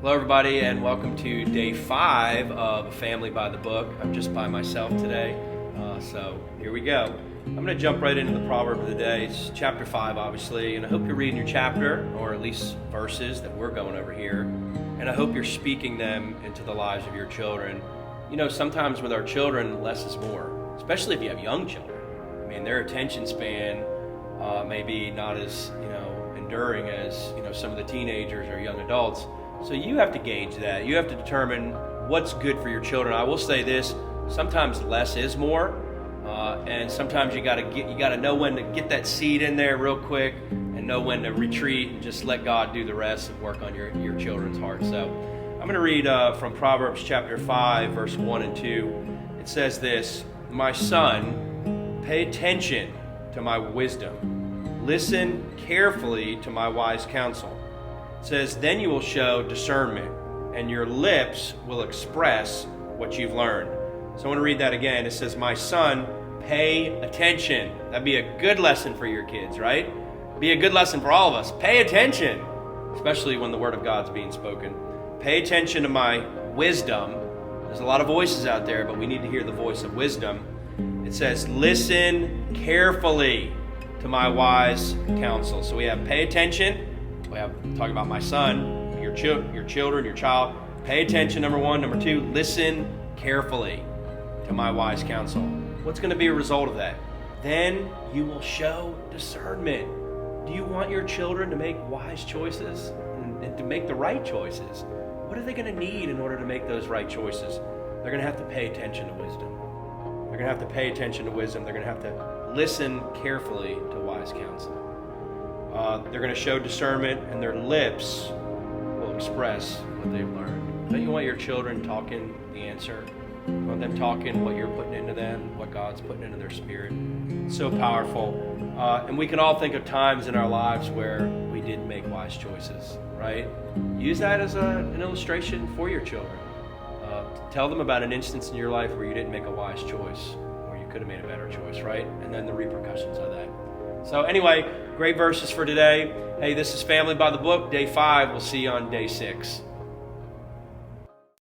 Hello everybody, and welcome to day 5 of Family by the Book. I'm just by myself today, so here we go. I'm going to jump right into the proverb of the day. It's chapter 5, obviously, and I hope you're reading your chapter, or at least verses that we're going over here, and I hope you're speaking them into the lives of your children. You know, sometimes with our children, less is more, especially if you have young children. I mean, their attention span may be not as, enduring as, some of the teenagers or young adults. So you have to gauge that. You have to determine what's good for your children. I will say this: sometimes less is more, and sometimes you got to know when to get that seed in there real quick, and know when to retreat and just let God do the rest and work on your children's hearts. So I'm going to read from Proverbs chapter 5, verse 1 and 2. It says this: "My son, pay attention to my wisdom. Listen carefully to my wise counsel." It says, "Then you will show discernment, and your lips will express what you've learned." So I want to read that again. It says, "My son, pay attention." That'd be a good lesson for your kids, right? Be a good lesson for all of us. Pay attention, especially when the word of God's being spoken. Pay attention to my wisdom. There's a lot of voices out there, but we need to hear the voice of wisdom. It says, "Listen carefully to my wise counsel." So we have pay attention. We have talking about my son, your children, your child. Pay attention, number 1. Number 2, listen carefully to my wise counsel. What's going to be a result of that? Then you will show discernment. Do you want your children to make wise choices and to make the right choices? What are they going to need in order to make those right choices? They're going to have to pay attention to wisdom. They're going to have to pay attention to wisdom. They're going to have to listen carefully to wise counsel. They're going to show discernment, and their lips will express what they've learned. Don't you want your children talking the answer? You want them talking what you're putting into them, what God's putting into their spirit? It's so powerful. And we can all think of times in our lives where we didn't make wise choices, right? Use that as an illustration for your children. Tell them about an instance in your life where you didn't make a wise choice, or you could have made a better choice, right? And then the repercussions of that. So anyway, great verses for today. Hey, this is Family by the Book, day 5. We'll see you on day 6.